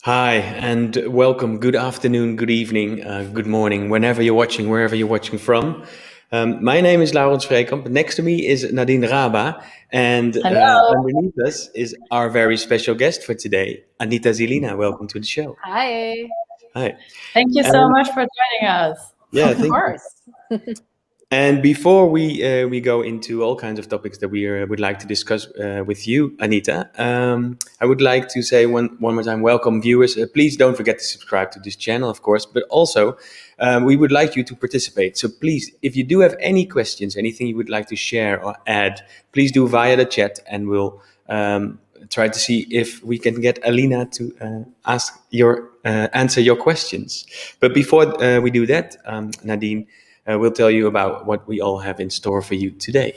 Hi, and welcome. Good afternoon, good evening, good morning, whenever you're watching, wherever you're watching from. My name is Laurens Vreekamp. Next to me is Nadine Raba, and Hello. underneath us is our very special guest for today, Anita Zielina. Welcome to the show. Hi. Hi. Thank you so And much for joining us. yeah, Of thank you. course. And before we go into all kinds of topics that we would like to discuss with you, Anita, I would like to say one more time, welcome viewers. Please don't forget to subscribe to this channel, of course, but also we would like you to participate. So please, if you do have any questions, anything you would like to share or add, please do via the chat, and we'll try to see if we can get Alina to answer your questions. But before we do that, Nadine, we'll tell you about what we all have in store for you today.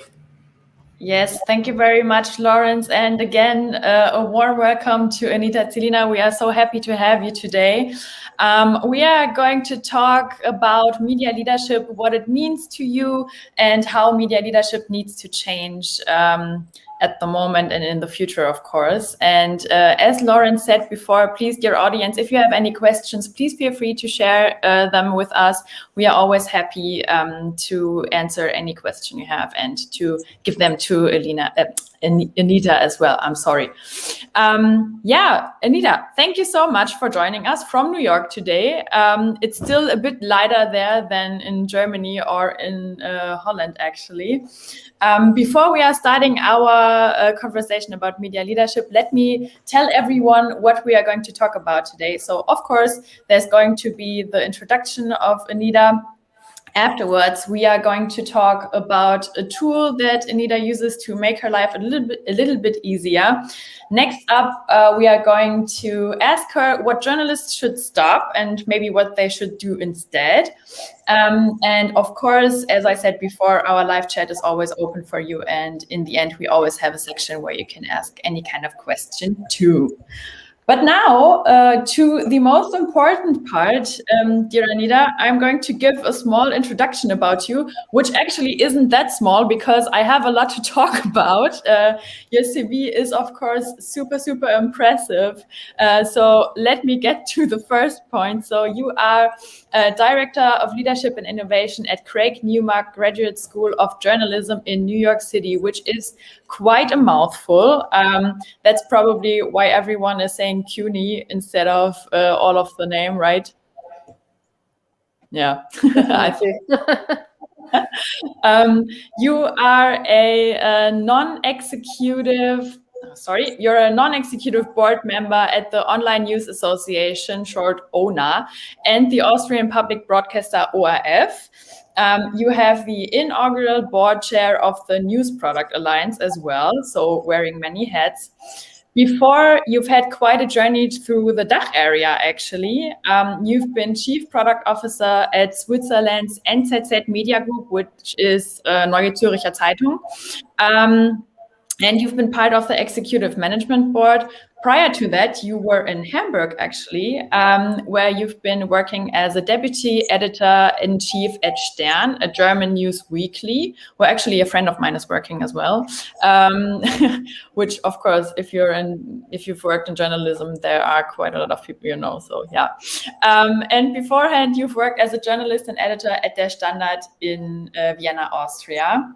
Yes, thank you very much, Lawrence. And again, a warm welcome to Anita Zielina. We are so happy to have you today. We are going to talk about media leadership, what it means to you, and how media leadership needs to change at the moment and in the future, of course. And as Lawrence said before, please, dear audience, if you have any questions, please feel free to share them with us. We are always happy to answer any question you have and to give them to Anita as well. I'm sorry. Anita, thank you so much for joining us from New York today. It's still a bit lighter there than in Germany or in Holland, actually. Before we are starting our conversation about media leadership, let me tell everyone what we are going to talk about today. So, of course, there's going to be the introduction of Anita. Afterwards, we are going to talk about a tool that Anita uses to make her life a little bit easier. Next up, we are going to ask her what journalists should stop and maybe what they should do instead. And of course, as I said before, our live chat is always open for you. And in the end, we always have a section where you can ask any kind of question too. But now to the most important part, dear Anita, I'm going to give a small introduction about you, which actually isn't that small because I have a lot to talk about. Your CV is, of course, super, super impressive. So let me get to the first point. So you are Director of Leadership and Innovation at Craig Newmark Graduate School of Journalism in New York City, which is quite a mouthful. That's probably why everyone is saying CUNY instead of all of the name, right? Yeah, I think. You are a you're a non-executive board member at the Online News Association, short ONA, and the Austrian public broadcaster ORF. You have the inaugural board chair of the News Product Alliance as well, so wearing many hats. Before, you've had quite a journey through the DACH area, actually. You've been Chief Product Officer at Switzerland's NZZ Media Group, which is Neue Zürcher Zeitung. And you've been part of the Executive Management Board. Prior to that, you were in Hamburg, actually, where you've been working as a deputy editor-in-chief at Stern, a German news weekly, where actually a friend of mine is working as well. Which, of course, if you've worked in journalism, there are quite a lot of people you know. So yeah. And beforehand, you've worked as a journalist and editor at Der Standard in Vienna, Austria.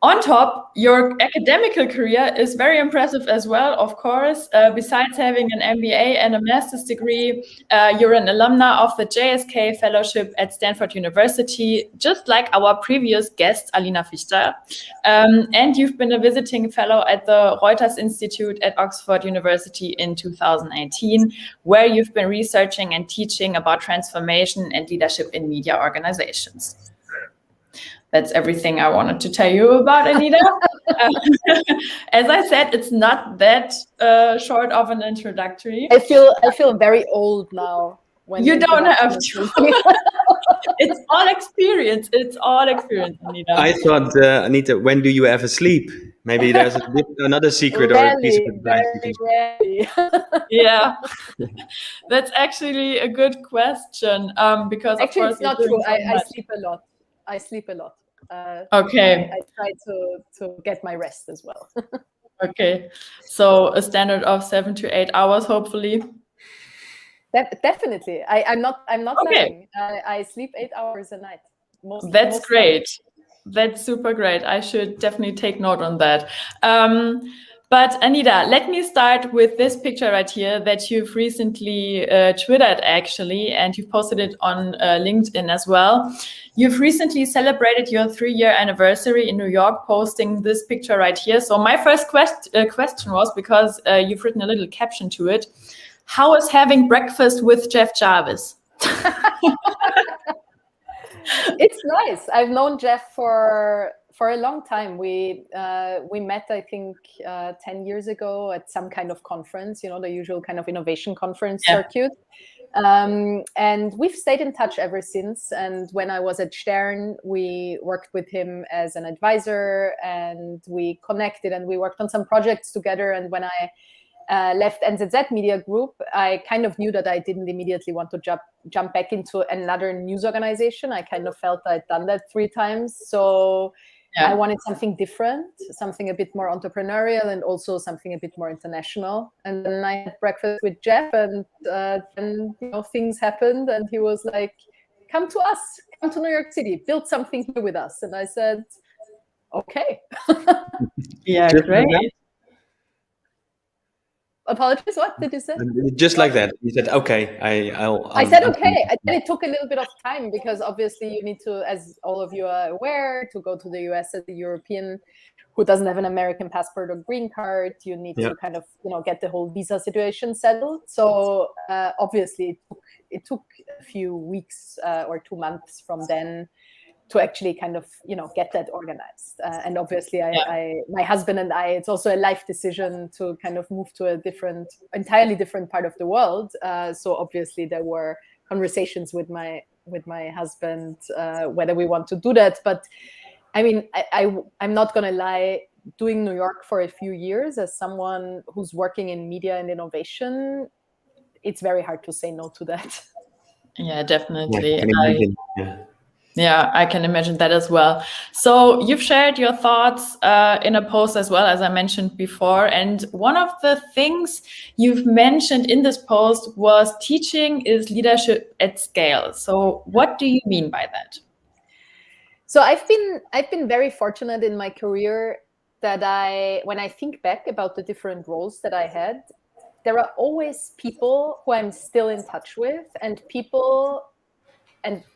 On top, your academical career is very impressive as well, of course. Besides having an MBA and a master's degree, you're an alumna of the JSK Fellowship at Stanford University, just like our previous guest, Alina Fichter. And you've been a visiting fellow at the Reuters Institute at Oxford University in 2018, where you've been researching and teaching about transformation and leadership in media organizations. That's everything I wanted to tell you about Anita. As I said, it's not that short of an introductory. I feel very old now. When you don't have to. It's all experience. It's all experience, Anita. I thought, Anita, when do you ever sleep? Maybe there's another secret or a piece of advice. Yeah, that's actually a good question. Because actually, of course, it's not true. I sleep a lot. I sleep a lot. Okay. I try to get my rest as well. Okay, so a standard of 7 to 8 hours, hopefully. Definitely. I'm not Okay. lying. I sleep 8 hours a night. That's most great. nights. That's super great. I should definitely take note on that. But Anita, let me start with this picture right here that you've recently Twittered actually, and you've posted it on LinkedIn as well. You've recently celebrated your 3-year anniversary in New York, posting this picture right here. So my first question was, because you've written a little caption to it, how is having breakfast with Jeff Jarvis? It's nice. I've known Jeff for a long time. We met, I think, 10 years ago at some kind of conference, the usual kind of innovation conference circuit. And we've stayed in touch ever since. And when I was at Stern, we worked with him as an advisor, and we connected and we worked on some projects together. And when I left NZZ Media Group, I kind of knew that I didn't immediately want to jump back into another news organization. I kind of felt I'd done that 3 times. So I wanted something different, something a bit more entrepreneurial, and also something a bit more international. And then I had breakfast with Jeff, and then things happened, and he was like, come to us, come to New York City, build something here with us. And I said, okay. Yeah, great. Apologies, what did you say? Just like that. You said, okay, I said, okay. And it took a little bit of time, because obviously you need to, as all of you are aware, to go to the US as a European who doesn't have an American passport or green card. You need to kind of, get the whole visa situation settled. So obviously it took a few weeks or 2 months from then to actually kind of, get that organized. And obviously my husband and I, it's also a life decision to kind of move to a entirely different part of the world. So obviously there were conversations with my husband, whether we want to do that. But I mean, I'm not going to lie, doing New York for a few years as someone who's working in media and innovation, it's very hard to say no to that. Yeah, definitely. I can imagine. Yeah, I can imagine that as well. So you've shared your thoughts in a post as well, as I mentioned before. And one of the things you've mentioned in this post was teaching is leadership at scale. So what do you mean by that? So I've been very fortunate in my career that when I think back about the different roles that I had, there are always people who I'm still in touch with, and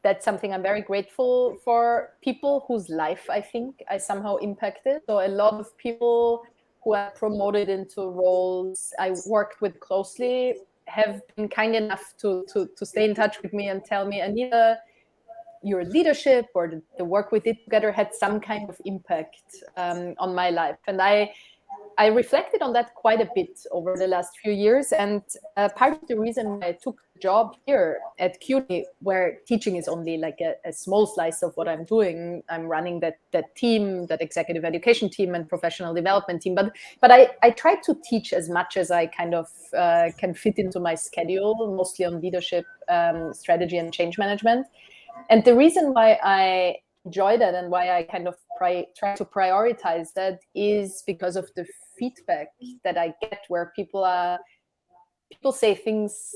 that's something I'm very grateful for, people whose life I think I somehow impacted. So a lot of people who are promoted into roles I worked with closely have been kind enough to stay in touch with me and tell me, Anita, your leadership or the work we did together had some kind of impact on my life. And I reflected on that quite a bit over the last few years. And part of the reason I took the job here at CUNY, where teaching is only like a small slice of what I'm doing, I'm running that team, that executive education team and professional development team. But I try to teach as much as I kind of can fit into my schedule, mostly on leadership, strategy and change management. And the reason why I enjoy that and why I kind of try to prioritize that is because of the feedback that I get, where people say things,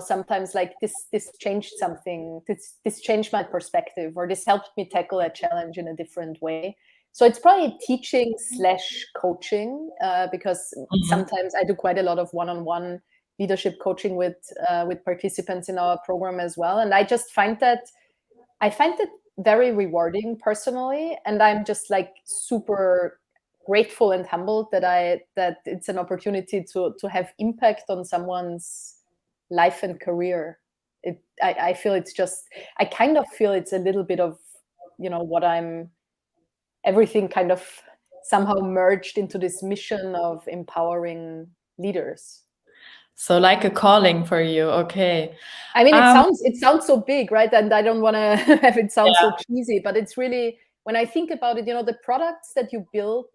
sometimes like this changed something, this changed my perspective, or this helped me tackle a challenge in a different way. So it's probably teaching / coaching, because sometimes I do quite a lot of one-on-one leadership coaching with participants in our program as well. And I just find that very rewarding personally. And I'm just like super grateful and humbled that it's an opportunity to have impact on someone's life and career. I feel I kind of feel it's a little bit of, what everything kind of somehow merged into this mission of empowering leaders. So like a calling for you. Okay. I mean, it sounds so big, right? And I don't want to have it sound so cheesy, but it's really, when I think about it, the products that you build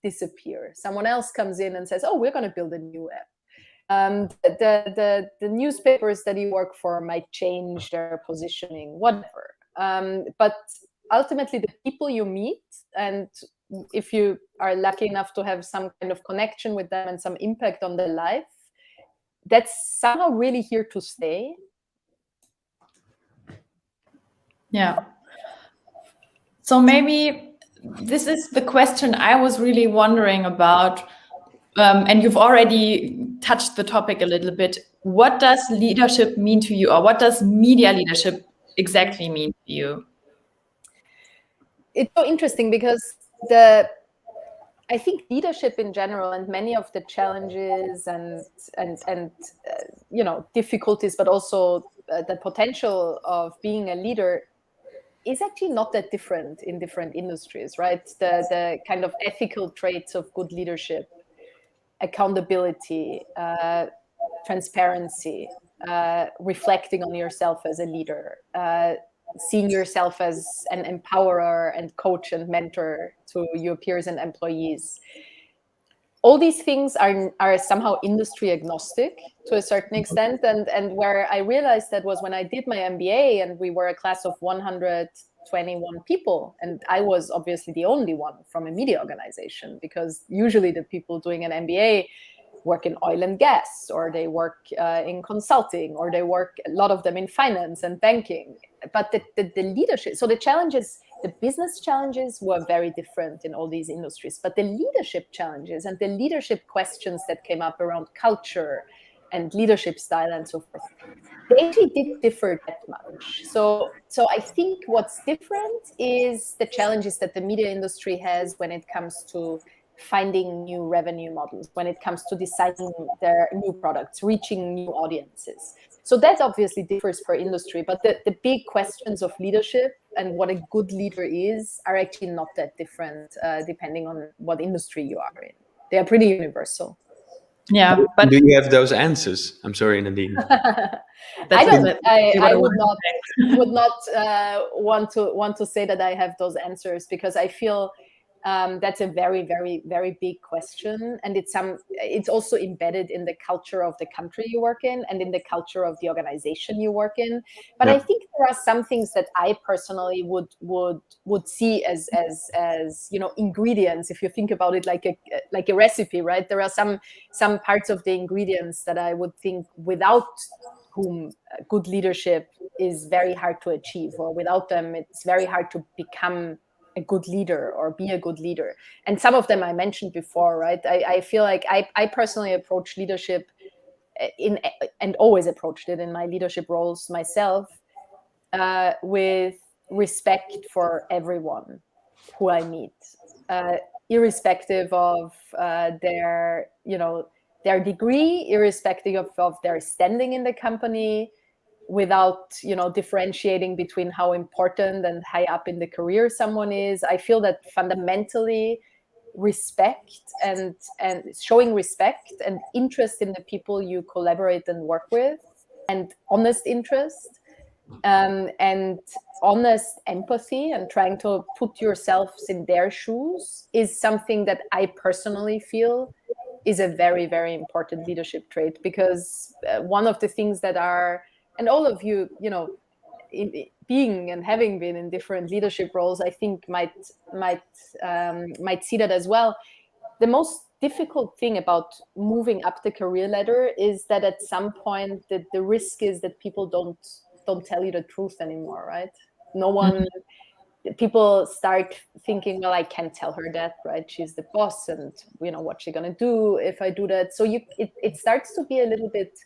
disappear. Someone else comes in and says, oh, we're going to build a new app. The newspapers that you work for might change their positioning, whatever. But ultimately, the people you meet, and if you are lucky enough to have some kind of connection with them and some impact on their life, that's somehow really here to stay. Yeah. So maybe this is the question I was really wondering about, and you've already touched the topic a little bit. What does leadership mean to you, or what does media leadership exactly mean to you? It's so interesting because I think leadership in general, and many of the challenges and difficulties, but also the potential of being a leader, is actually not that different in different industries, right? The kind of ethical traits of good leadership, accountability, transparency, reflecting on yourself as a leader, seeing yourself as an empowerer and coach and mentor to your peers and employees. All these things are somehow industry agnostic to a certain extent. And where I realized that was when I did my MBA, and we were a class of 121 people. And I was obviously the only one from a media organization, because usually the people doing an MBA work in oil and gas, or they work in consulting, or they work, a lot of them, in finance and banking. But the leadership, so the challenges, the business challenges were very different in all these industries, but the leadership challenges and the leadership questions that came up around culture and leadership style and so forth, they actually didn't differ that much. So I think what's different is the challenges that the media industry has when it comes to finding new revenue models, when it comes to designing their new products, reaching new audiences. So that obviously differs per industry, but the big questions of leadership and what a good leader is are actually not that different, depending on what industry you are in. They are pretty universal. Yeah, but do you have those answers? I'm sorry, Nadine. I would not want to say that I have those answers, because I feel that's a very, very, very big question, and it's also embedded in the culture of the country you work in and in the culture of the organization you work in. But I think there are some things that I personally would see as ingredients. If you think about it like a recipe, right? There are some parts of the ingredients that I would think without whom good leadership is very hard to achieve, or without them it's very hard to become a good leader or be a good leader. And some of them I mentioned before, right? I feel like I personally approach leadership and always approached it in my leadership roles myself, with respect for everyone who I meet, irrespective of their degree, irrespective of their standing in the company, without differentiating between how important and high up in the career someone is. I feel that fundamentally respect and showing respect and interest in the people you collaborate and work with, and honest interest, and honest empathy, and trying to put yourselves in their shoes, is something that I personally feel is a very, very important leadership trait. Because one of the things that are, and all of you, being and having been in different leadership roles, I think might see that as well. The most difficult thing about moving up the career ladder is that at some point the risk is that people don't tell you the truth anymore, right? No one. People start thinking, well, I can't tell her that, right? She's the boss, and what's she gonna do if I do that? So it starts to be a little bit,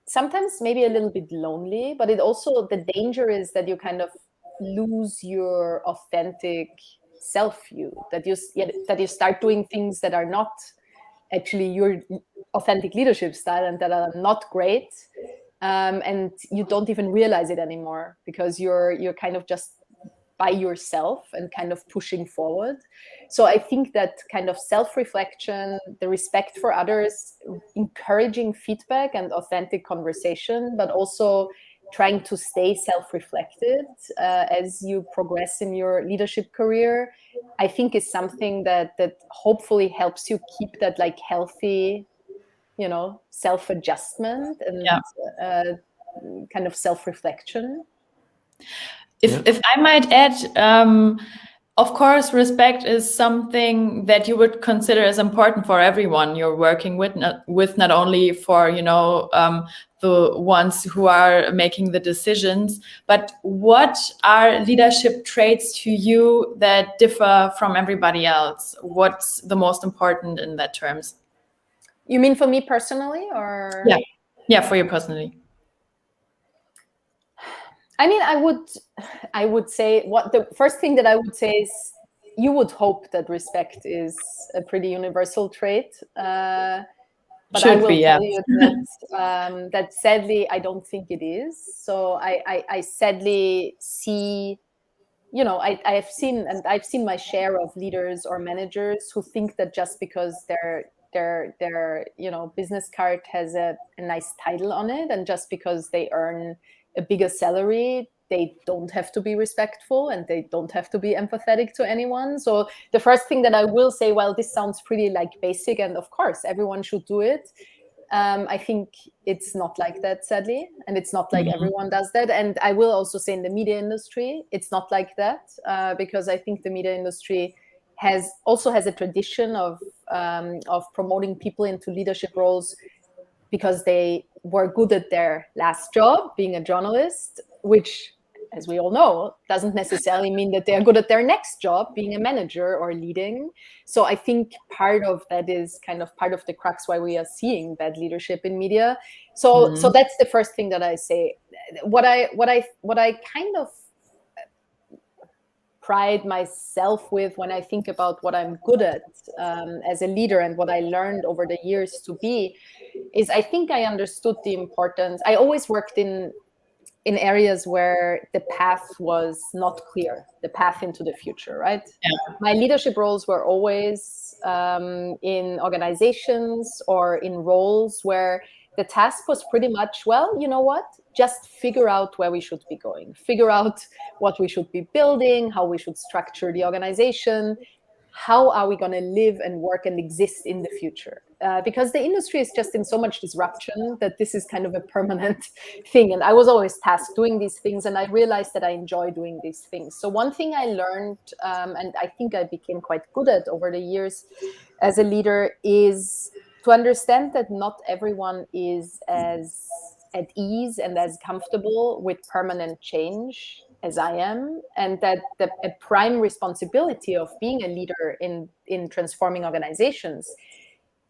sometimes maybe a little bit lonely, but it also, the danger is that you kind of lose your authentic self-view, that you start doing things that are not actually your authentic leadership style and that are not great, and you don't even realize it anymore, because you're kind of just by yourself and kind of pushing forward. So I think that kind of self-reflection, the respect for others, encouraging feedback and authentic conversation, but also trying to stay self-reflected as you progress in your leadership career, I think is something that hopefully helps you keep that healthy, self-adjustment and kind of self-reflection. If I might add, Of course, respect is something that you would consider as important for everyone you're working with, not only for, the ones who are making the decisions, but what are leadership traits to you that differ from everybody else? What's the most important in that terms? You mean for me personally, or? Yeah, for you personally. I mean, I would say what the first thing that I would say is you would hope that respect is a pretty universal trait. But I will tell you that sadly, I don't think it is. So I sadly see, I've seen my share of leaders or managers who think that just because their business card has a nice title on it, and just because they earn a bigger salary, they don't have to be respectful and they don't have to be empathetic to anyone. So the first thing that I will say, well, this sounds pretty like basic, and of course everyone should do it. I think it's not like that, sadly, and it's not like everyone does that. And I will also say in the media industry, it's not like that, because I think the media industry has a tradition of promoting people into leadership roles because they were good at their last job, being a journalist, which, as we all know, doesn't necessarily mean that they're good at their next job, being a manager or leading. So I think part of that is kind of part of the crux why we are seeing bad leadership in media. So that's the first thing that I say. What I kind of pride myself with when I think about what I'm good at as a leader and what I learned over the years to be, is I think I understood the importance. I always worked in areas where the path was not clear, the path into the future, right? Yeah. My leadership roles were always in organizations or in roles where the task was pretty much, well, you know what? Just figure out where we should be going, figure out what we should be building, how we should structure the organization, how are we going to live and work and exist in the future? Because the industry is just in so much disruption that this is kind of a permanent thing. And I was always tasked doing these things, and I realized that I enjoy doing these things. So one thing I learned, and I think I became quite good at over the years as a leader, is to understand that not everyone is as at ease and as comfortable with permanent change as I am, and that a prime responsibility of being a leader in transforming organizations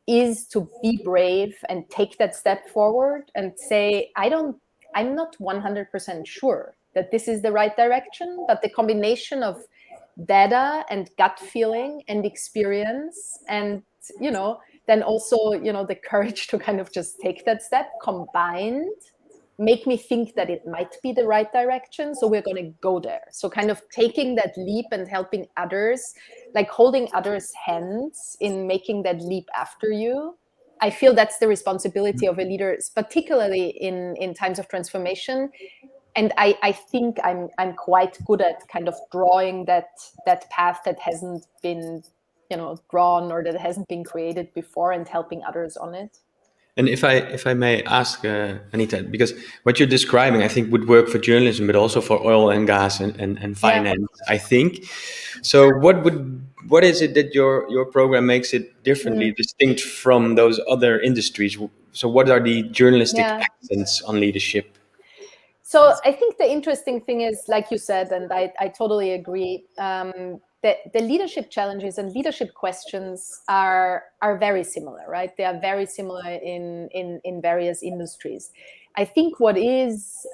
is to be brave and take that step forward and say, I'm not 100% sure that this is the right direction, but the combination of data and gut feeling and experience and, then also, the courage to kind of just take that step combined make me think that it might be the right direction. So we're going to go there. So kind of taking that leap and helping others, like holding others' hands in making that leap after you. I feel that's the responsibility of a leader, particularly in times of transformation. And I think I'm quite good at kind of drawing that path that hasn't been, drawn or that hasn't been created before, and helping others on it. And if I may ask, Anita, because what you're describing, I think, would work for journalism, but also for oil and gas and finance, I think. So what is it that your program makes it differently distinct from those other industries? So what are the journalistic accents on leadership? So I think the interesting thing is, like you said, and I totally agree, that the leadership challenges and leadership questions are very similar, right? They are very similar in various industries. I think what is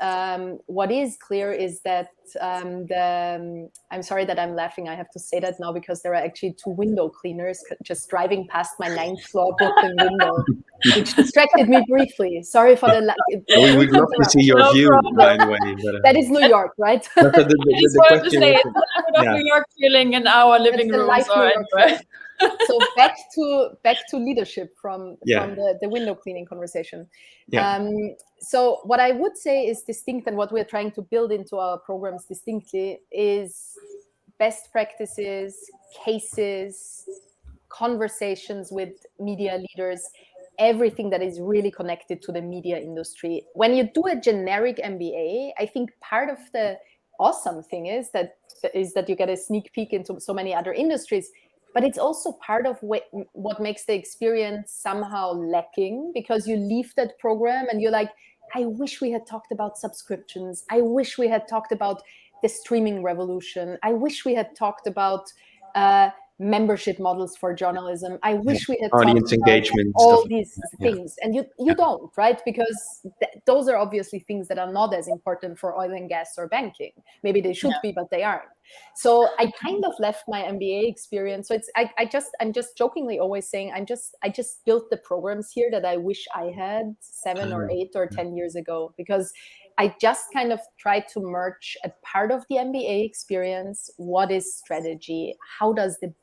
clear is that I'm sorry that I'm laughing. I have to say that now because there are actually two window cleaners just driving past my 9th floor Brooklyn window, which distracted me briefly. Sorry for the. We would love to see your view, by the way. But, that is New York, right? I just wanted to say it's a little bit of New York feeling in our living room. So back to leadership from the window cleaning conversation. Yeah. So what I would say is distinct, and what we're trying to build into our programs distinctly, is best practices, cases, conversations with media leaders, everything that is really connected to the media industry. When you do a generic MBA, I think part of the awesome thing is that you get a sneak peek into so many other industries. But it's also part of what makes the experience somehow lacking, because you leave that program and you're like, I wish we had talked about subscriptions. I wish we had talked about the streaming revolution. I wish we had talked about membership models for journalism. I wish we had audience talked about engagement, all stuff. these things. And you don't, right? Because those are obviously things that are not as important for oil and gas or banking. Maybe they should be, but they aren't. So I kind of left my MBA experience. So I'm just jokingly always saying I just built the programs here that I wish I had 7 or 8 or 10 years ago, because I just kind of tried to merge a part of the MBA experience. What is strategy? How does the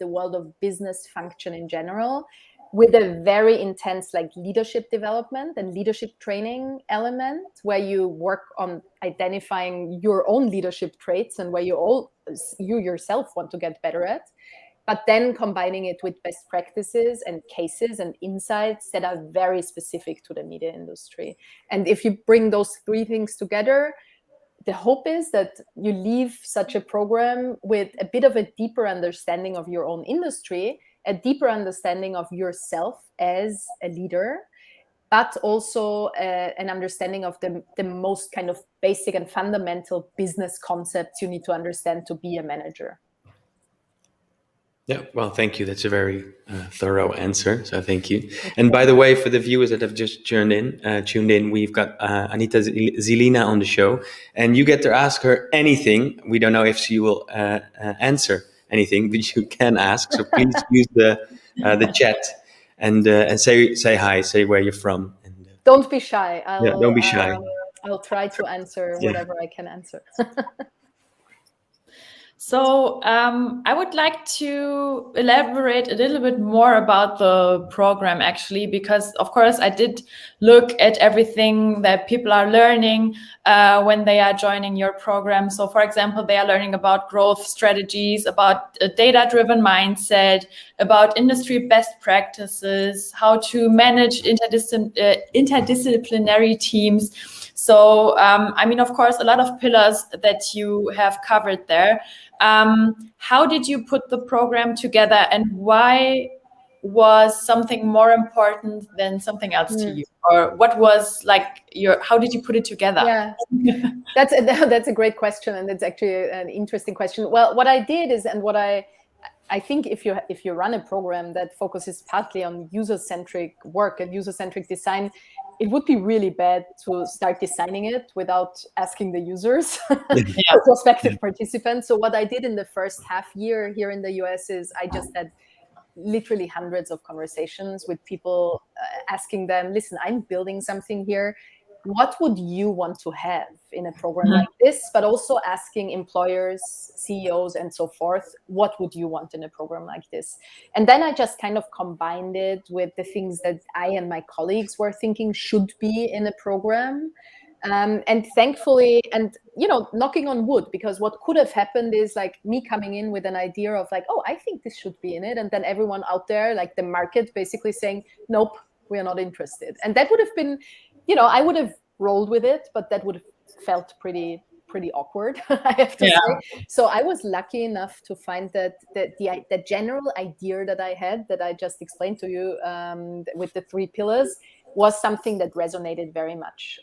world of business function in general, with a very intense like leadership development and leadership training element, where you work on identifying your own leadership traits and where you yourself want to get better at, but then combining it with best practices and cases and insights that are very specific to the media industry. And if you bring those 3 things together, the hope is that you leave such a program with a bit of a deeper understanding of your own industry, a deeper understanding of yourself as a leader, but also an understanding of the most kind of basic and fundamental business concepts you need to understand to be a manager. Yeah, well, thank you. That's a very thorough answer. So thank you. And by the way, for the viewers that have just tuned in, we've got Anita Zielina on the show, and you get to ask her anything. We don't know if she will answer anything, but you can ask. So please use the chat and say hi, say where you're from. And, don't be shy. Don't be shy. I'll try to answer whatever I can answer. So I would like to elaborate a little bit more about the program, actually, because, of course, I did look at everything that people are learning when they are joining your program. So, for example, they are learning about growth strategies, about a data-driven mindset, about industry best practices, how to manage interdisciplinary teams. So, I mean, of course, a lot of pillars that you have covered there. How did you put the program together, and why was something more important than something else to you? Or what was like how did you put it together? Yeah, that's a great question, and it's actually an interesting question. Well, what I did is, and what I think if you run a program that focuses partly on user-centric work and user-centric design, it would be really bad to start designing it without asking the users, the prospective participants. So what I did in the first half year here in the US is I just had literally hundreds of conversations with people, asking them, listen, I'm building something here. What would you want to have in a program like this? But also asking employers, CEOs, and so forth, what would you want in a program like this? And then I just kind of combined it with the things that I and my colleagues were thinking should be in a program. And thankfully, and knocking on wood, because what could have happened is like me coming in with an idea of like, oh, I think this should be in it. And then everyone out there, like the market, basically saying, nope, we are not interested. And that would have been, I would have rolled with it, but that would have felt pretty awkward, I have to say. So I was lucky enough to find that the general idea that I had, that I just explained to you, with the 3 pillars, was something that resonated very much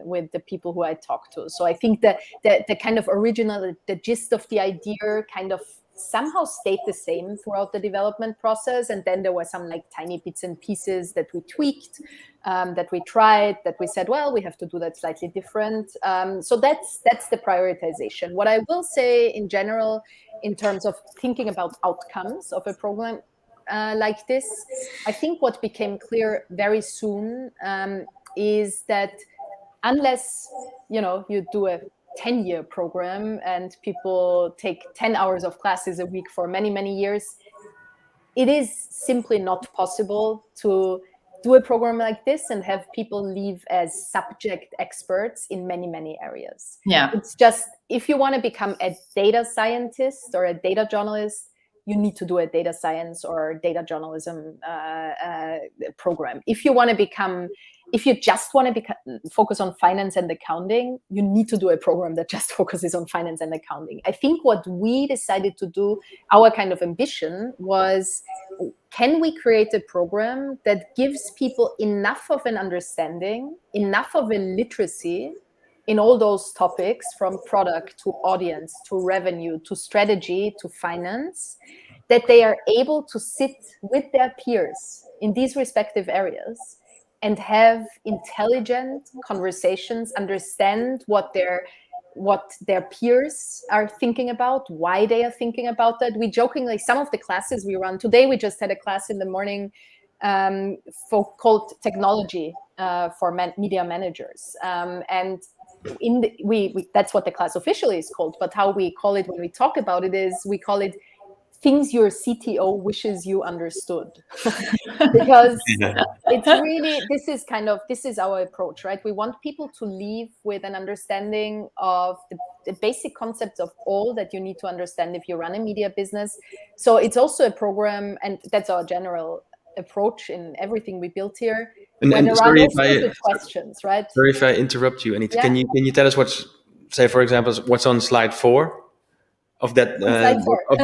with the people who I talked to. So I think that the kind of original, the gist of the idea kind of somehow stayed the same throughout the development process. And then there were some like tiny bits and pieces that we tweaked, that we tried, that we said, well, we have to do that slightly different. So that's the prioritization. What I will say in general, in terms of thinking about outcomes of a program like this, I think what became clear very soon is that unless, you do a 10-year program and people take 10 hours of classes a week for many, many years, it is simply not possible to do a program like this and have people leave as subject experts in many, many areas. Yeah. It's just, if you want to become a data scientist or a data journalist, you need to do a data science or data journalism program. If you want to become if you just want to focus on finance and accounting, you need to do a program that just focuses on finance and accounting. I think what we decided to do, our kind of ambition was, can we create a program that gives people enough of an understanding, enough of a literacy in all those topics, from product to audience to revenue to strategy to finance, that they are able to sit with their peers in these respective areas and have intelligent conversations, understand what their peers are thinking about, why they are thinking about that. We jokingly, some of the classes we run, today we just had a class in the morning called Technology for Media Managers. And that's what the class officially is called, but how we call it when we talk about it is, we call it things your CTO wishes you understood. Because it's really, this is our approach, right? We want people to leave with an understanding of the basic concepts of all that you need to understand if you run a media business. So it's also a program, and that's our general approach in everything we built here. And sorry questions, right? Sorry if I interrupt you, Anita. Yeah. Can you tell us for example, what's on slide 4 of that of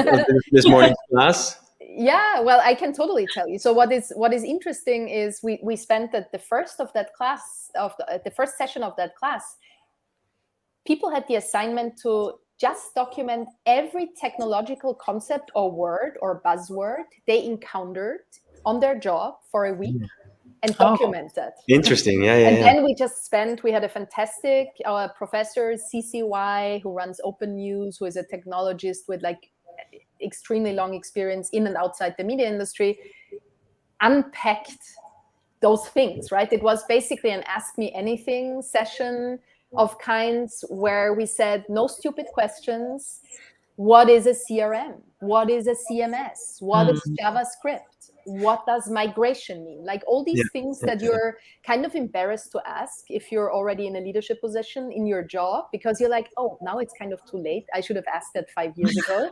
this morning's class? Yeah, well, I can totally tell you. So what is interesting is we spent the first of that class, the first session of that class, people had the assignment to just document every technological concept or word or buzzword they encountered on their job for a week. And document that. Interesting, yeah. And then we had a fantastic, our professor, CCY, who runs Open News, who is a technologist with like extremely long experience in and outside the media industry, unpacked those things, right? It was basically an Ask Me Anything session of kinds where we said, no stupid questions. What is a CRM? What is a CMS? What is JavaScript? What does migration mean? Like all these things that you're kind of embarrassed to ask if you're already in a leadership position in your job, because you're like, oh, now it's kind of too late. I should have asked that 5 years ago.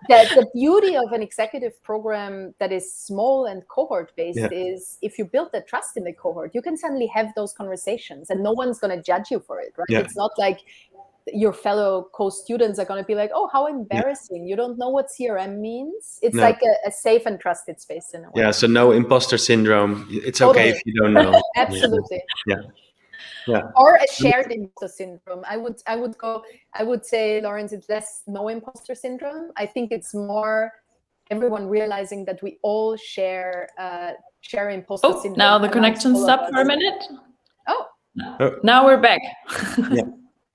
The beauty of an executive program that is small and cohort-based is if you build that trust in the cohort, you can suddenly have those conversations and no one's going to judge you for it, right? Yeah. It's not like your fellow co-students are going to be like, oh, how embarrassing. You don't know what CRM means. It's like a safe and trusted space in a way. Yeah, so no imposter syndrome. It's totally. Okay if you don't know. Absolutely. Yeah. Or a shared imposter syndrome. I would say, Lawrence, it's less no imposter syndrome. I think it's more everyone realizing that we all share imposter syndrome. Now the connection stopped for a minute. Oh. Now we're back. Yeah.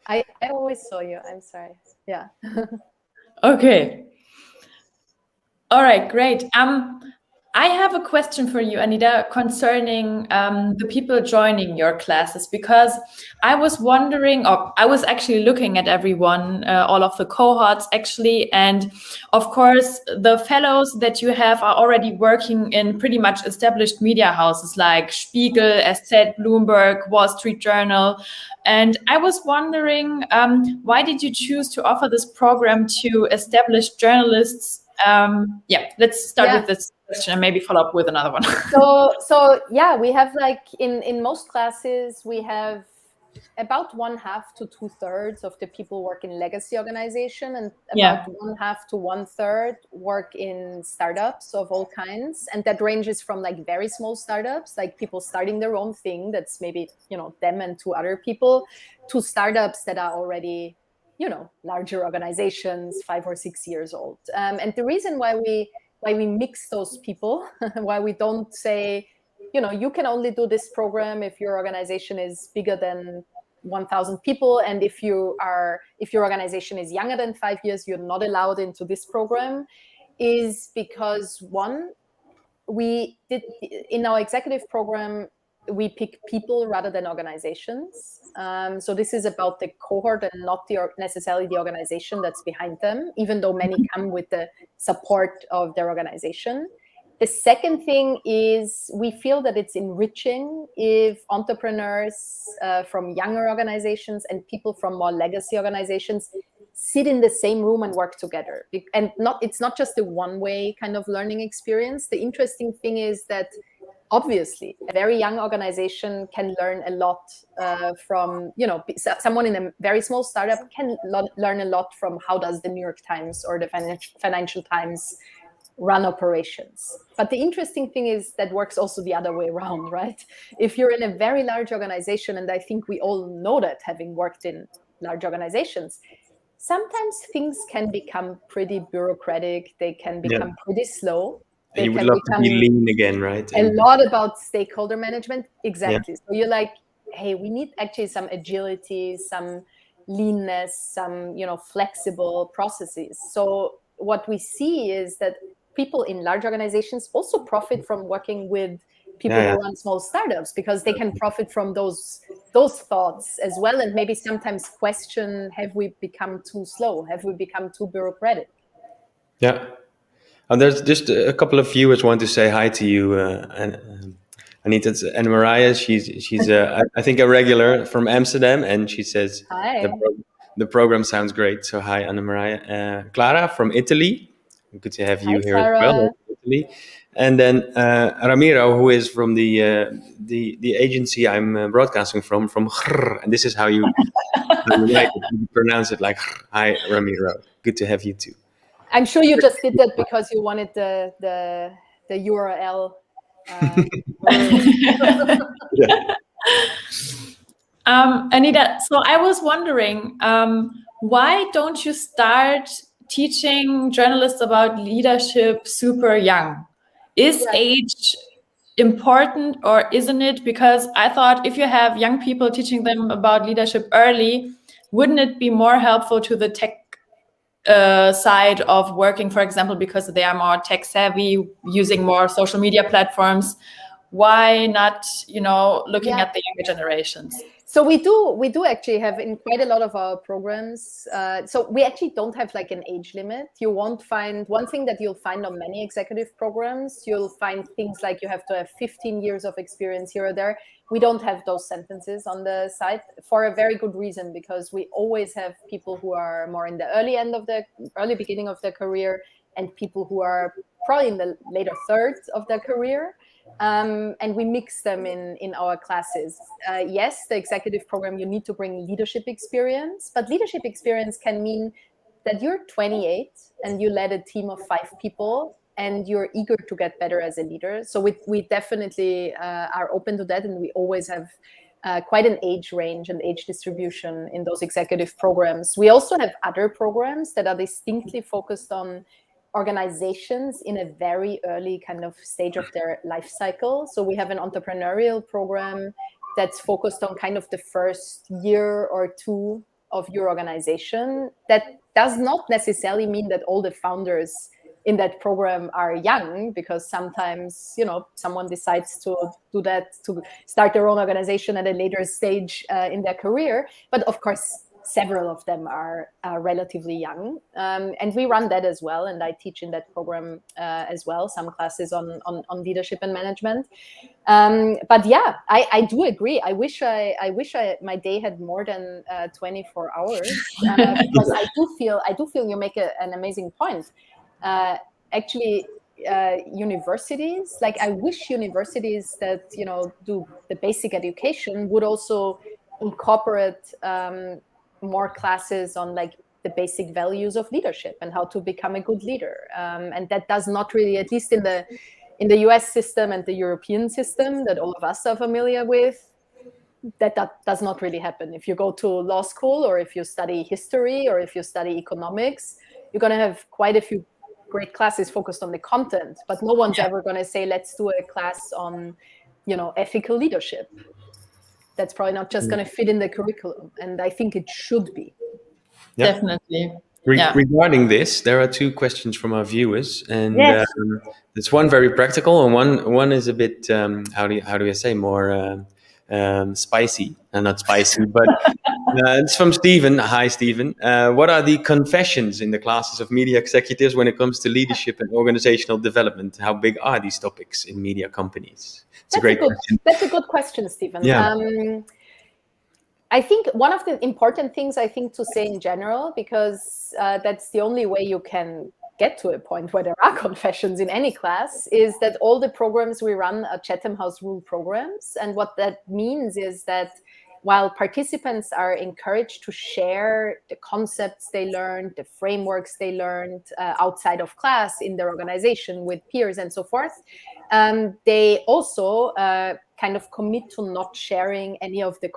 I always saw you. I'm sorry. Yeah. Okay. All right, great. I have a question for you, Anita, concerning the people joining your classes, because I was wondering, or I was actually looking at everyone, all of the cohorts actually, and of course, the fellows that you have are already working in pretty much established media houses like Spiegel, SZ, Bloomberg, Wall Street Journal. And I was wondering, why did you choose to offer this program to established journalists? Let's start with this question and maybe follow up with another one. So we have like in most classes, we have about 1/2 to 2/3 of the people work in legacy organization, and about 1/2 to 1/3 work in startups of all kinds. And that ranges from like very small startups, like people starting their own thing, that's maybe, them and 2 other people, to startups that are already, larger organizations, 5 or 6 years old. And the reason why we mix those people, why we don't say, you can only do this program if your organization is bigger than 1,000 people, and if your organization is younger than 5 years, you're not allowed into this program, is because one, we did in our executive program, we pick people rather than organizations. So this is about the cohort and not necessarily the organization that's behind them, even though many come with the support of their organization. The second thing is we feel that it's enriching if entrepreneurs from younger organizations and people from more legacy organizations sit in the same room and work together. And it's not just a one-way kind of learning experience. The interesting thing is that obviously, a very young organization can learn a lot from, someone in a very small startup can learn a lot from how does the New York Times or the Financial Times run operations. But the interesting thing is that works also the other way around, right? If you're in a very large organization, and I think we all know that having worked in large organizations, sometimes things can become pretty bureaucratic. They can become pretty slow. They You would can love to be become lean again, right? a lot about stakeholder management. Exactly. Yeah. So you're like, hey, we need actually some agility, some leanness, some, flexible processes. So what we see is that people in large organizations also profit from working with people who run small startups, because they can profit from those thoughts as well, and maybe sometimes question, have we become too slow? Have we become too bureaucratic? Yeah. And there's just a couple of viewers want to say hi to you, and Anita and Mariah. She's I think a regular from Amsterdam, and she says Hi. the program sounds great. So hi, Anna Mariah. Clara from Italy. Good to have you Hi, here as well, Clara. Italy. And then Ramiro, who is from the agency I'm broadcasting from Grr, and this is how you pronounce it, like Grr. Hi, Ramiro. Good to have you too. I'm sure you just did that because you wanted the URL. Anita, so I was wondering, why don't you start teaching journalists about leadership super young? Is age important, or isn't it? Because I thought if you have young people teaching them about leadership early, wouldn't it be more helpful to the tech side of working, for example, because they are more tech savvy, using more social media platforms? Why not, looking at the younger generations? So we do actually have in quite a lot of our programs. So we actually don't have like an age limit. You won't find one thing that you'll find on many executive programs. You'll find things like you have to have 15 years of experience here or there. We don't have those sentences on the site for a very good reason, because we always have people who are more in the early beginning of their career, and people who are probably in the later thirds of their career. And we mix them in our classes. Yes, the executive program, you need to bring leadership experience, but leadership experience can mean that you're 28 and you led a team of 5 people and you're eager to get better as a leader. So we definitely are open to that, and we always have quite an age range and age distribution in those executive programs. We also have other programs that are distinctly focused on organizations in a very early kind of stage of their life cycle. So we have an entrepreneurial program that's focused on kind of the first year or two of your organization. That does not necessarily mean that all the founders in that program are young, because sometimes, someone decides to do that, to start their own organization at a later stage in their career. But of course, several of them are relatively young, and we run that as well, and I teach in that program as well, some classes on leadership and management. But yeah, I do agree. I wish my day had more than 24 hours, because I do feel you make an amazing point. Actually, universities, like I wish universities that do the basic education would also incorporate more classes on like the basic values of leadership and how to become a good leader. And that does not really, at least in the US system and the European system that all of us are familiar with, that does not really happen. If you go to law school, or if you study history, or if you study economics, you're going to have quite a few great classes focused on the content, but no one's ever going to say, let's do a class on, ethical leadership. That's probably not just going to fit in the curriculum, and I think it should be. Yeah. Definitely. Regarding this, there are 2 questions from our viewers, and Yes. there's one very practical, and one is a bit how do I say, more spicy, not spicy, but it's from Stephen. Hi, Stephen. What are the confessions in the classes of media executives when it comes to leadership and organizational development? How big are these topics in media companies? It's a great question. That's a good question, Stephen. Yeah. I think one of the important things to say in general, because that's the only way you can get to a point where there are confessions in any class, is that all the programs we run are Chatham House rule programs. And what that means is that while participants are encouraged to share the concepts they learned, the frameworks they learned outside of class in their organization with peers and so forth, they also kind of commit to not sharing any of the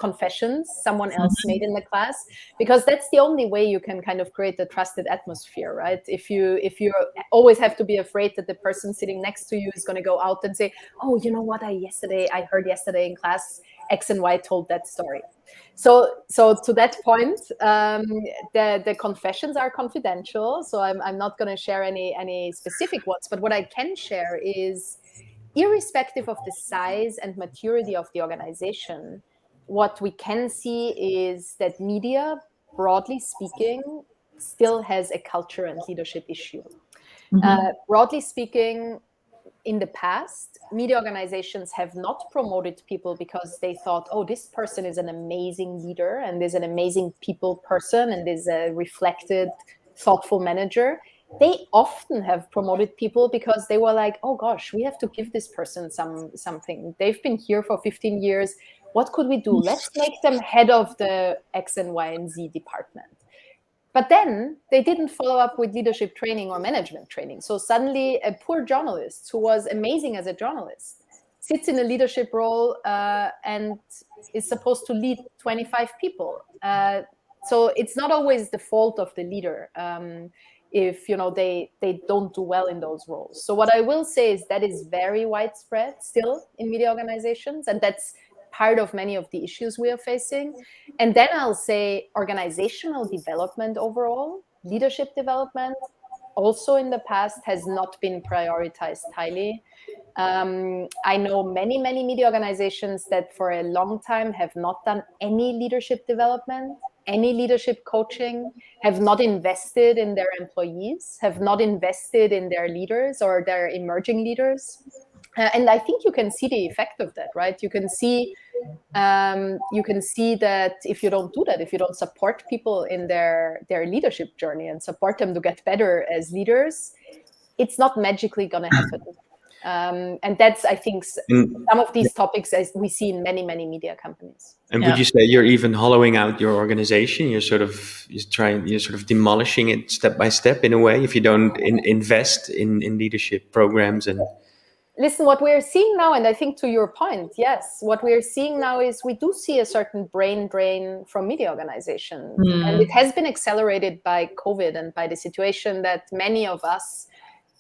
confessions someone else made in the class, because that's the only way you can kind of create a trusted atmosphere, right? If you always have to be afraid that the person sitting next to you is going to go out and say, oh, you know what, I heard yesterday in class X and Y told that story. So to that point, the confessions are confidential. So I'm not going to share any specific ones. But what I can share is, irrespective of the size and maturity of the organization, what we can see is that media, broadly speaking, still has a culture and leadership issue. Broadly speaking, in the past, media organizations have not promoted people because they thought, oh, this person is an amazing leader and is an amazing people person and is a reflected, thoughtful manager. They often have promoted people because they were like, oh gosh, we have to give this person something. They've been here for 15 years. What could we do? Let's make them head of the X and Y and Z department. But then they didn't follow up with leadership training or management training. So suddenly a poor journalist who was amazing as a journalist sits in a leadership role and is supposed to lead 25 people. So it's not always the fault of the leader if they don't do well in those roles. So what I will say is that is very widespread still in media organizations, and that's part of many of the issues we are facing. And then I'll say organizational development overall, leadership development, also in the past has not been prioritized highly. I know many media organizations that for a long time have not done any leadership development, any leadership coaching, have not invested in their employees, have not invested in their leaders or their emerging leaders. And I think you can see the effect of that, right? You can see that if you don't do that, if you don't support people in their leadership journey and support them to get better as leaders, it's not magically going to happen. And that's, I think, some of these topics as we see in many media companies. And would you say you're even hollowing out your organization? You're sort of demolishing it step by step in a way if you don't invest in leadership programs and. Listen, what we're seeing now, and I think to your point, yes, what we're seeing now is we do see a certain brain drain from media organizations. And it has been accelerated by COVID and by the situation that many of us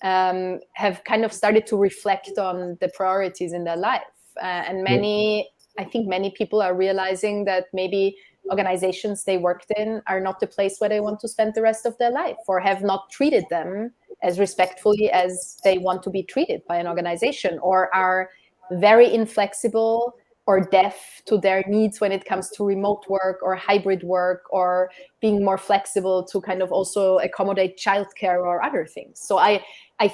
have kind of started to reflect on the priorities in their life. And I think many people are realizing that maybe organizations they worked in are not the place where they want to spend the rest of their life, or have not treated them as respectfully as they want to be treated by an organization, or are very inflexible or deaf to their needs when it comes to remote work or hybrid work, or being more flexible to kind of also accommodate childcare or other things. So I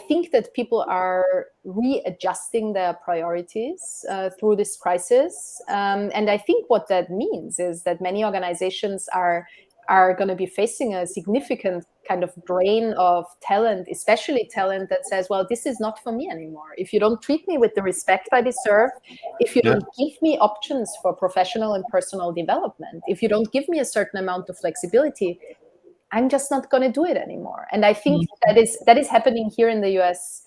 think that people are readjusting their priorities through this crisis. And I think what that means is that many organizations are going to be facing a significant kind of drain of talent, especially talent that says, well, this is not for me anymore. If you don't treat me with the respect I deserve, if you don't give me options for professional and personal development, if you don't give me a certain amount of flexibility, I'm just not going to do it anymore. And I think that is happening here in the US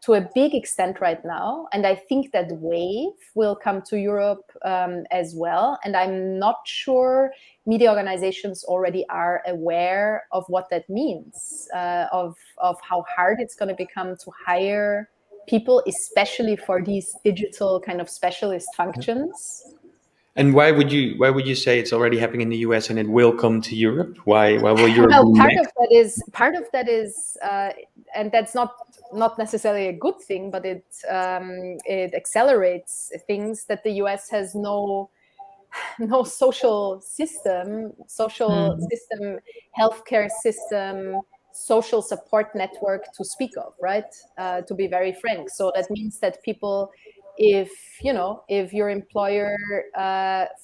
to a big extent right now. And I think that wave will come to Europe as well. And I'm not sure media organizations already are aware of what that means, of how hard it's going to become to hire people, especially for these digital kind of specialist functions. And why would you say it's already happening in the US and it will come to Europe? Why will Europe? Well, part of that is, and that's not necessarily a good thing, but it accelerates things that the US has no social system, healthcare system, social support network to speak of, right? To be very frank. So that means that people, if your employer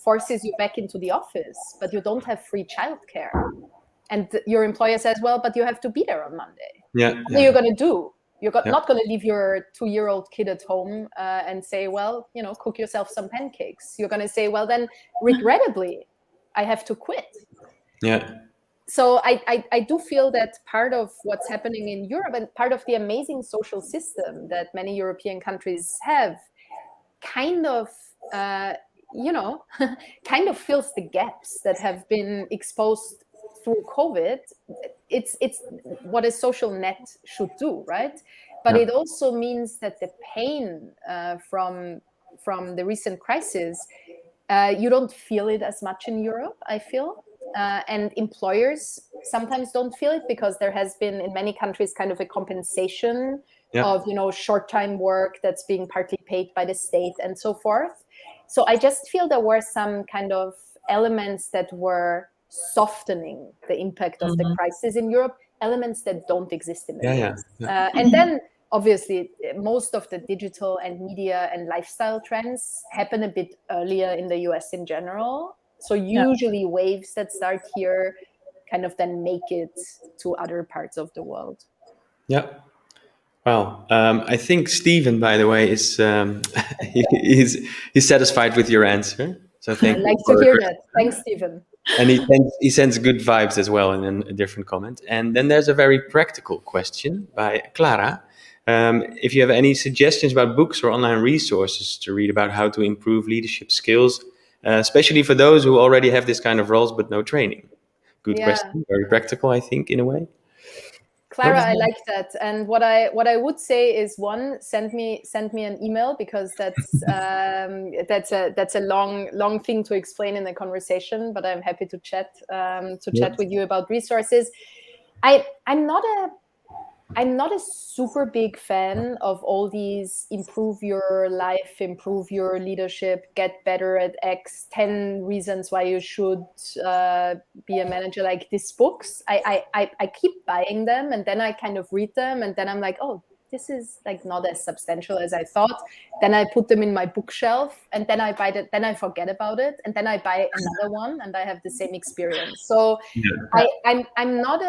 forces you back into the office, but you don't have free childcare, and your employer says, well, but you have to be there on Monday. Yeah. What are you going to do? You're Yeah. not going to leave your 2-year-old kid at home and say, well, cook yourself some pancakes. You're going to say, well, then regrettably, I have to quit. Yeah. So I do feel that part of what's happening in Europe and part of the amazing social system that many European countries have kind of, kind of fills the gaps that have been exposed through COVID. It's what a social net should do, right? But it also means that the pain from the recent crisis, you don't feel it as much in Europe, I feel. And employers sometimes don't feel it because there has been in many countries kind of a compensation of short-time work that's being partly paid by the state and so forth. So I just feel there were some kind of elements that were softening the impact of the crisis in Europe, elements that don't exist in the US. And then obviously most of the digital and media and lifestyle trends happen a bit earlier in the US in general. So usually waves that start here kind of then make it to other parts of the world. Yeah. Well, I think Stephen, by the way, is he's satisfied with your answer. So thank you. I'd like to hear that. Thanks, Stephen. And he sends good vibes as well in a different comment. And then there's a very practical question by Clara. If you have any suggestions about books or online resources to read about how to improve leadership skills, especially for those who already have this kind of roles but no training. Good question. Very practical, I think, in a way. Clara, I like that. And what I would say is, one, send me an email, because that's a long thing to explain in a conversation. But I'm happy to chat with you about resources. I'm not a super big fan of all these improve your life, improve your leadership, get better at X, 10 reasons why you should be a manager, like these books. I keep buying them, and then I kind of read them, and then I'm like, oh, this is like not as substantial as I thought. Then I put them in my bookshelf, and then I buy it, then I forget about it, and then I buy another one, and I have the same experience. So I'm not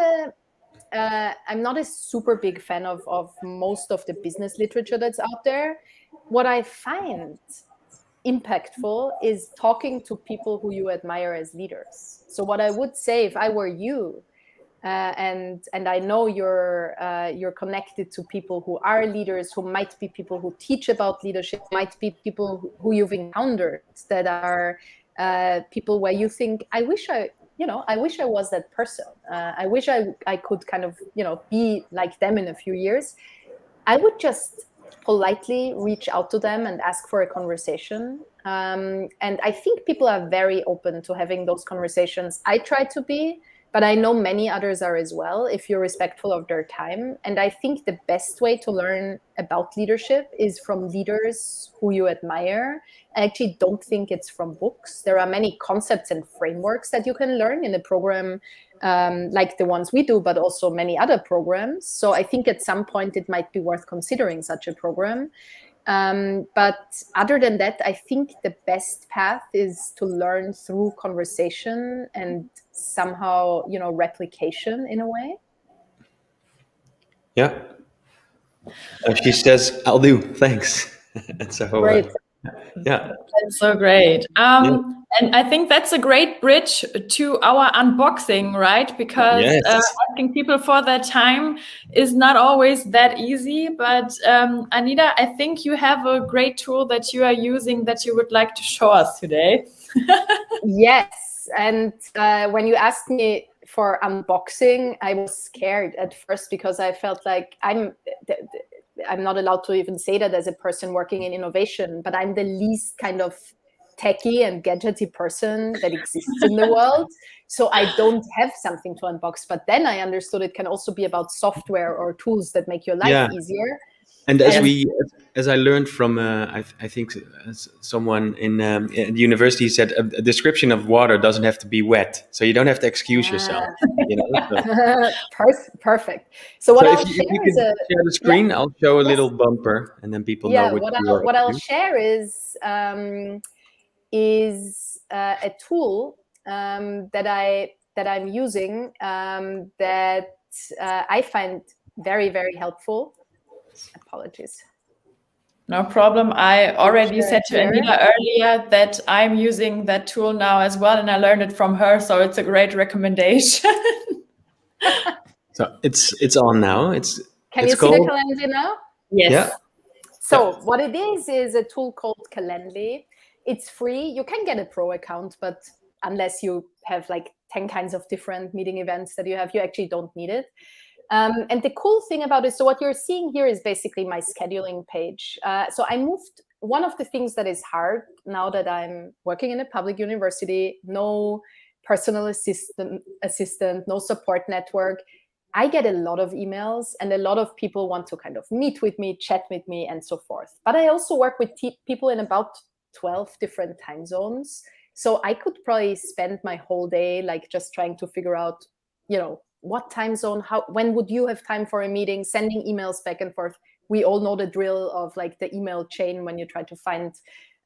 a super big fan of most of the business literature that's out there. What I find impactful is talking to people who you admire as leaders. So what I would say, if I were you, and I know you're connected to people who are leaders, who might be people who teach about leadership, might be people who you've encountered that are people where you think, I wish I was that person. I wish I could kind of, be like them in a few years. I would just politely reach out to them and ask for a conversation. And I think people are very open to having those conversations. I try to be, but I know many others are as well, if you're respectful of their time. And I think the best way to learn about leadership is from leaders who you admire. I actually don't think it's from books. There are many concepts and frameworks that you can learn in a program like the ones we do, but also many other programs. So I think at some point it might be worth considering such a program. But other than that, I think the best path is to learn through conversation and somehow, replication in a way. Yeah. She says, I'll do. Thanks. So, great. Yeah. That's so great. And I think that's a great bridge to our unboxing, right? Because asking people for their time is not always that easy. But Anita, I think you have a great tool that you are using that you would like to show us today. Yes. And when you asked me for unboxing, I was scared at first because I felt like I'm not allowed to even say that as a person working in innovation, but I'm the least kind of techie and gadgety person that exists in the world. So I don't have something to unbox. But then I understood it can also be about software or tools that make your life easier. And as I learned from, I think someone in the university said, a description of water doesn't have to be wet, so you don't have to excuse yourself. Perfect. So what I'll share the screen, I'll show a little bumper, and then people know what I'll share is a tool that I that I'm using that I find very, very helpful. Apologies. No problem. I already said to Here. Anita earlier that I'm using that tool now as well, and I learned it from her, so it's a great recommendation. So it's on now. Can you see the Calendly now? Yes. Yeah. So what it is a tool called Calendly. It's free. You can get a pro account, but unless you have like 10 kinds of different meeting events that you have, you actually don't need it. And the cool thing about it, so what you're seeing here is basically my scheduling page. So I moved, one of the things that is hard now that I'm working in a public university, no personal assistant, no support network, I get a lot of emails and a lot of people want to kind of meet with me, chat with me, and so forth. But I also work with people in about 12 different time zones. So I could probably spend my whole day like just trying to figure out, you know, what time zone, when would you have time for a meeting, sending emails back and forth. We all know the drill of like the email chain when you try to find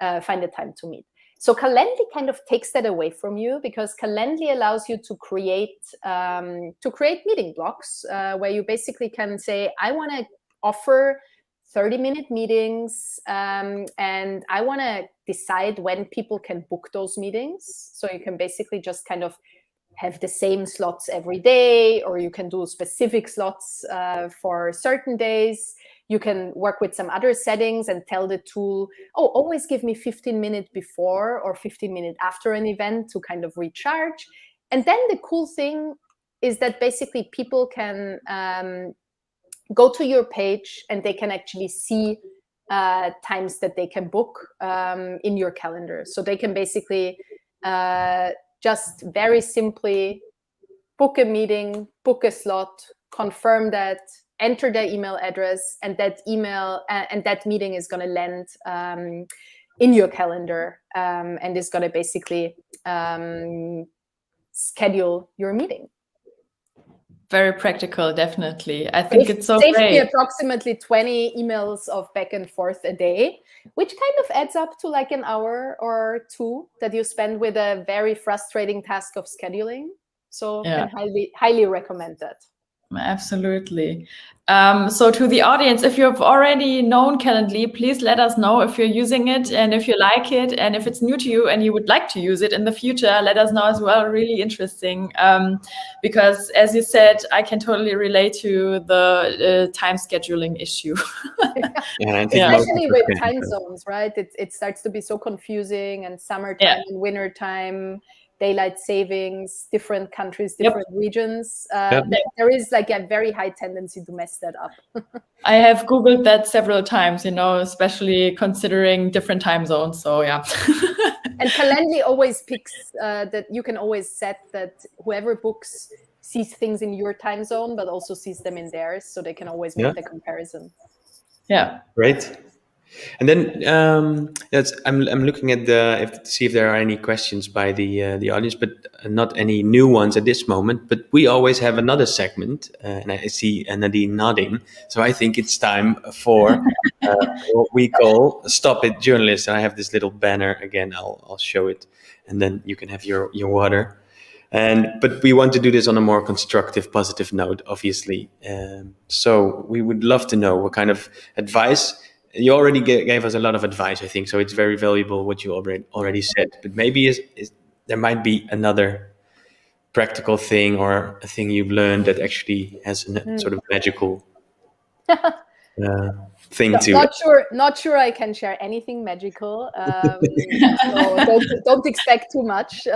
a time to meet. So Calendly kind of takes that away from you, because Calendly allows you to create meeting blocks where you basically can say, I want to offer 30-minute meetings, and I want to decide when people can book those meetings. So you can basically just kind of have the same slots every day, or you can do specific slots for certain days. You can work with some other settings and tell the tool, oh, always give me 15 minutes before or 15 minutes after an event to kind of recharge. And then the cool thing is that basically people can go to your page and they can actually see times that they can book in your calendar. So they can basically just very simply book a meeting, book a slot, confirm that, enter their email address, and that email and that meeting is going to land in your calendar and is going to basically schedule your meeting. Very practical, definitely. I think it's so great. Saves me great. approximately 20 emails of back and forth a day, which kind of adds up to like an hour or two that you spend with a very frustrating task of scheduling. So I can highly recommend that. Absolutely. So to the audience, if you've already known Calendly, please let us know if you're using it and if you like it, and if it's new to you and you would like to use it in the future, let us know as well. Really interesting, because as you said, I can totally relate to the time scheduling issue. Especially with time zones, right? It starts to be so confusing, and summertime and wintertime, daylight savings, different countries, different regions. There is like a very high tendency to mess that up. I have Googled that several times, especially considering different time zones. So yeah. And Calendly always picks that you can always set that whoever books sees things in your time zone, but also sees them in theirs, so they can always make the comparison. Yeah. Great. And then I'm looking at to see if there are any questions by the audience, but not any new ones at this moment. But we always have another segment, and I see Nadine nodding. So I think it's time for what we call Stop It Journalist. And I have this little banner again. I'll show it, and then you can have your water. But we want to do this on a more constructive, positive note, obviously. So we would love to know what kind of advice. You already gave us a lot of advice, I think, so it's very valuable what you already said. But maybe there might be another practical thing or a thing you've learned that actually has a sort of magical thing to it. Not sure I can share anything magical. So don't expect too much.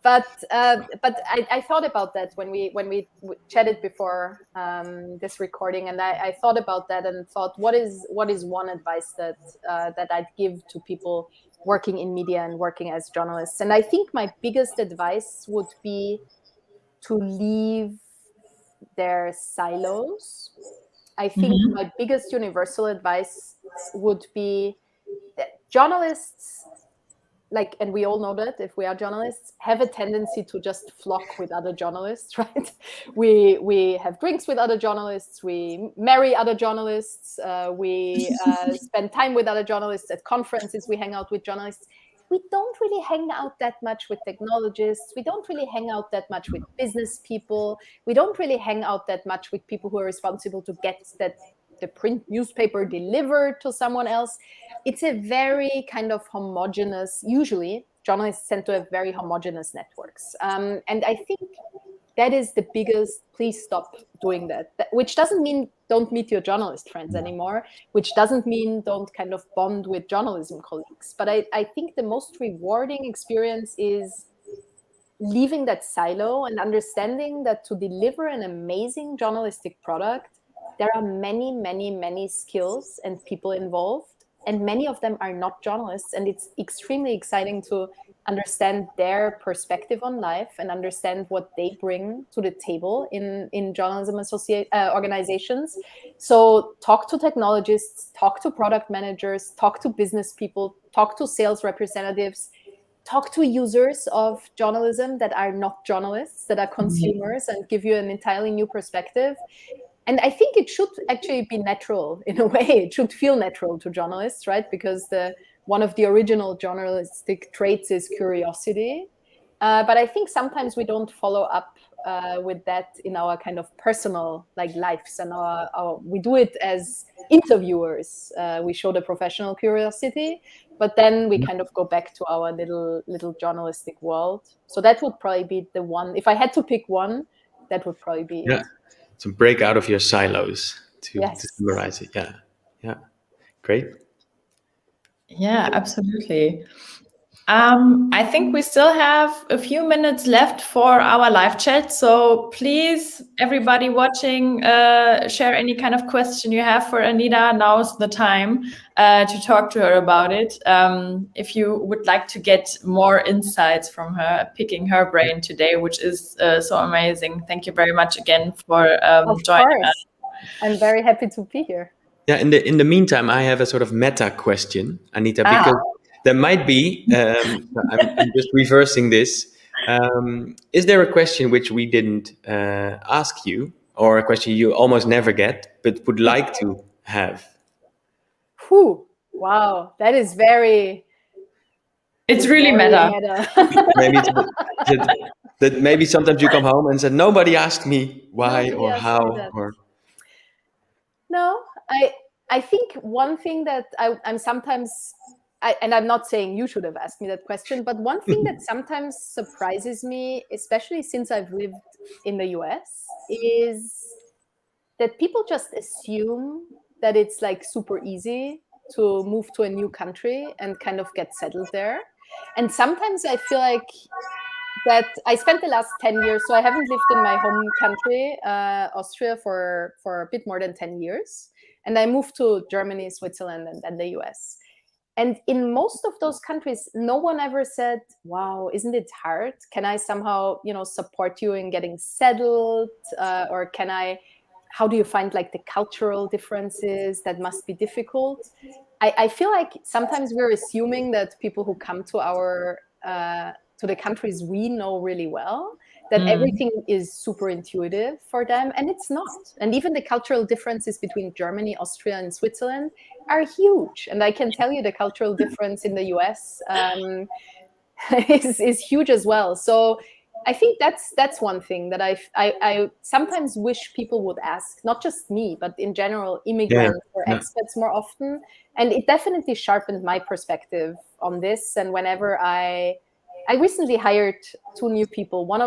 But I thought about that when we chatted before this recording, and I thought about that and thought, what is one advice that I'd give to people working in media and working as journalists? And I think my biggest advice would be to leave their silos. I think my biggest universal advice would be that journalists, and we all know that if we are journalists, have a tendency to just flock with other journalists, right? We have drinks with other journalists, we marry other journalists, we spend time with other journalists at conferences, we hang out with journalists. we don't really hang out that much with technologists. We don't really hang out that much with business people. We don't really hang out that much with people who are responsible to get the print newspaper delivered to someone else. It's a very kind of homogeneous, usually journalists tend to have very homogeneous networks. And I think that is the biggest, please stop doing that. Which doesn't mean don't meet your journalist friends anymore, which doesn't mean don't kind of bond with journalism colleagues. But I think the most rewarding experience is leaving that silo and understanding that to deliver an amazing journalistic product, there are many, many, many skills and people involved, and many of them are not journalists. And it's extremely exciting to understand their perspective on life and understand what they bring to the table in journalism organizations. So talk to technologists, talk to product managers, talk to business people, talk to sales representatives, talk to users of journalism that are not journalists, that are consumers, and give you an entirely new perspective. And I think it should actually be natural in a way. It should feel natural to journalists, right? Because one of the original journalistic traits is curiosity. But I think sometimes we don't follow up with that in our kind of personal lives, and we do it as interviewers. We show the professional curiosity, but then we kind of go back to our little journalistic world. So that would probably be the one. If I had to pick one, that would probably be it. To break out of your silos, to Yes. summarize it. Yeah, great. Yeah, absolutely. I think we still have a few minutes left for our live chat. So please, everybody watching, share any kind of question you have for Anita. Now's the time to talk to her about it. If you would like to get more insights from her, picking her brain today, which is so amazing. Thank you very much again for joining us. I'm very happy to be here. Yeah, in the meantime, I have a sort of meta question, Anita, because there might be, I'm just reversing this. Is there a question which we didn't ask you, or a question you almost never get, but would like to have? Whew. Wow, that is very... It's really meta. Maybe sometimes you come home and said, nobody asked me why or how. Or... No, I think one thing that I'm sometimes... and I'm not saying you should have asked me that question, but one thing that sometimes surprises me, especially since I've lived in the US, is that people just assume that it's super easy to move to a new country and kind of get settled there. And sometimes I feel like that I spent the last 10 years, so I haven't lived in my home country, Austria, for a bit more than 10 years. And I moved to Germany, Switzerland, and the US. And in most of those countries, no one ever said, wow, isn't it hard? Can I somehow, support you in getting settled? Or how do you find the cultural differences? That must be difficult. I feel like sometimes we're assuming that people who come to to the countries we know really well, that everything is super intuitive for them, and it's not. And even the cultural differences between Germany, Austria, and Switzerland are huge. And I can tell you the cultural difference in the US is huge as well. So I think that's one thing that I sometimes wish people would ask, not just me, but in general, immigrants or expats more often. And it definitely sharpened my perspective on this. And whenever I recently hired 2 new people, one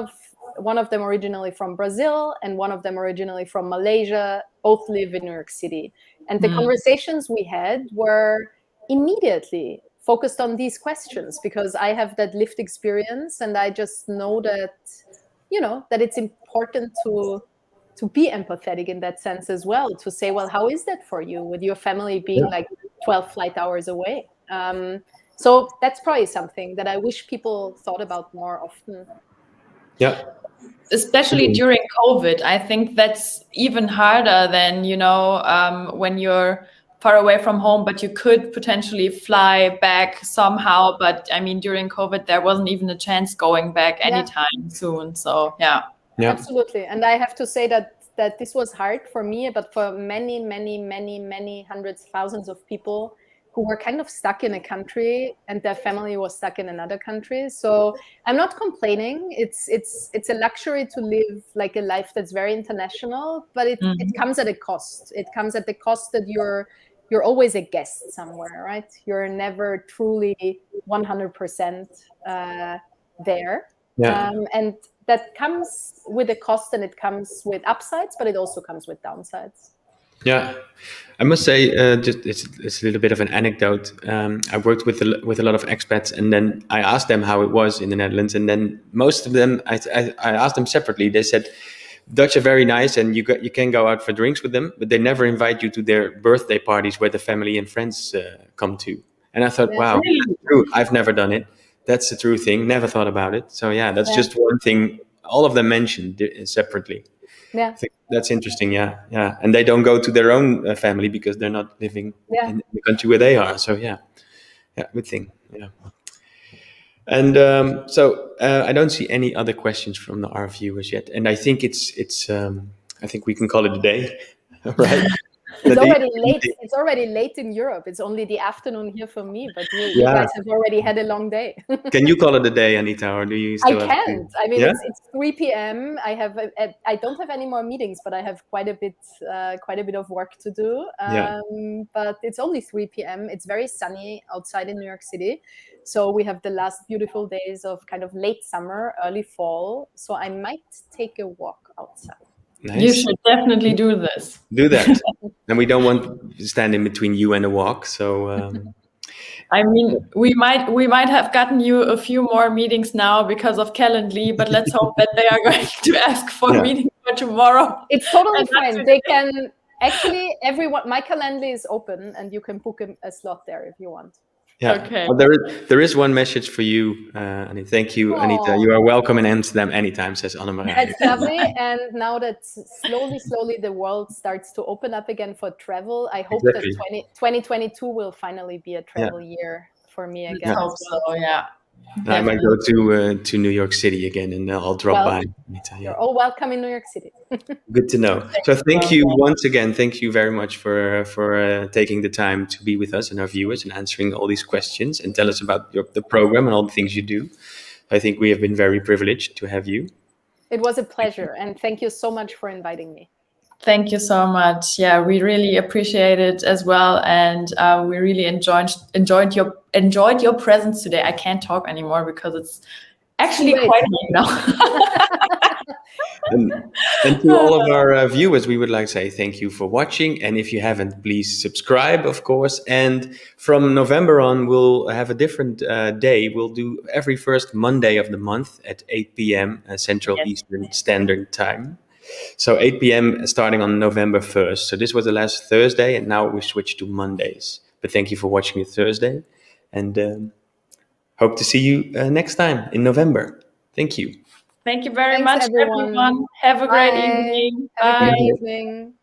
of them originally from Brazil and one of them originally from Malaysia. Both live in New York City. And the conversations we had were immediately focused on these questions, because I have that lived experience, and I just know that, that it's important to be empathetic in that sense as well, to say, well, how is that for you with your family being 12 flight hours away? So that's probably something that I wish people thought about more often. Yeah. Especially during COVID, I think that's even harder than, when you're far away from home, but you could potentially fly back somehow. But I mean, during COVID, there wasn't even a chance going back anytime soon. So, yeah. Absolutely. And I have to say that this was hard for me, but for many, many, many, many hundreds, thousands of people, who were kind of stuck in a country and their family was stuck in another country. So I'm not complaining. It's a luxury to live like a life that's very international, but it comes at a cost. It comes at the cost that you're always a guest somewhere, right? You're never truly 100% there. Yeah. And that comes with a cost, and it comes with upsides, but it also comes with downsides. Yeah, I must say, just it's a little bit of an anecdote. I worked with a lot of expats, and then I asked them how it was in the Netherlands, and then most of them, I asked them separately. They said Dutch are very nice, and you can go out for drinks with them, but they never invite you to their birthday parties where the family and friends come to. And I thought, wow, that's true. I've never done it. That's the true thing. Never thought about it. So yeah, that's just one thing all of them mentioned separately. Yeah, I think that's interesting. Yeah, and they don't go to their own family because they're not living in the country where they are. So yeah, good thing. Yeah, and so I don't see any other questions from our viewers yet, and I think I think we can call it a day, right? It's already late. It's already late in Europe. It's only the afternoon here for me, but you guys have already had a long day. Can you call it a day, Anita, or do you still? I can't. I mean, it's 3 p.m. I don't have any more meetings, but I have quite a bit of work to do. But it's only 3 p.m. It's very sunny outside in New York City, so we have the last beautiful days of kind of late summer, early fall. So I might take a walk outside. Nice. You should definitely do this. Do that. And we don't want to stand in between you and a walk. So I mean, we might have gotten you a few more meetings now because of Calendly, but let's hope that they are going to ask for meetings for tomorrow. It's totally fine. They can actually, my Calendly is open and you can book a slot there if you want. Yeah. Okay. Well, there is one message for you, Anita. Thank you, Anita. You are welcome in Amsterdam anytime, says Annemarie. That's lovely. And now that slowly the world starts to open up again for travel, I hope that 2022 will finally be a travel year for me again. I hope so, yeah. I might go to New York City again, and I'll drop by. Anita, You're all welcome in New York City. Good to know. So thank you once again. Thank you very much for taking the time to be with us and our viewers and answering all these questions and tell us about the program and all the things you do. I think we have been very privileged to have you. It was a pleasure, and thank you so much for inviting me. Thank you so much. Yeah, we really appreciate it as well, and we really enjoyed your presence today. I can't talk anymore because it's actually quite late now. and to all of our viewers, we would like to say thank you for watching. And if you haven't, please subscribe, of course. And from November on, we'll have a different day. We'll do every first Monday of the month at 8 p.m. Central Eastern Standard Time. So 8 p.m. starting on November 1st. So this was the last Thursday, and now we switched to Mondays. But thank you for watching it Thursday, and hope to see you next time in November. Thank you. Thank you very much, everyone. Have a great evening. Have a great evening.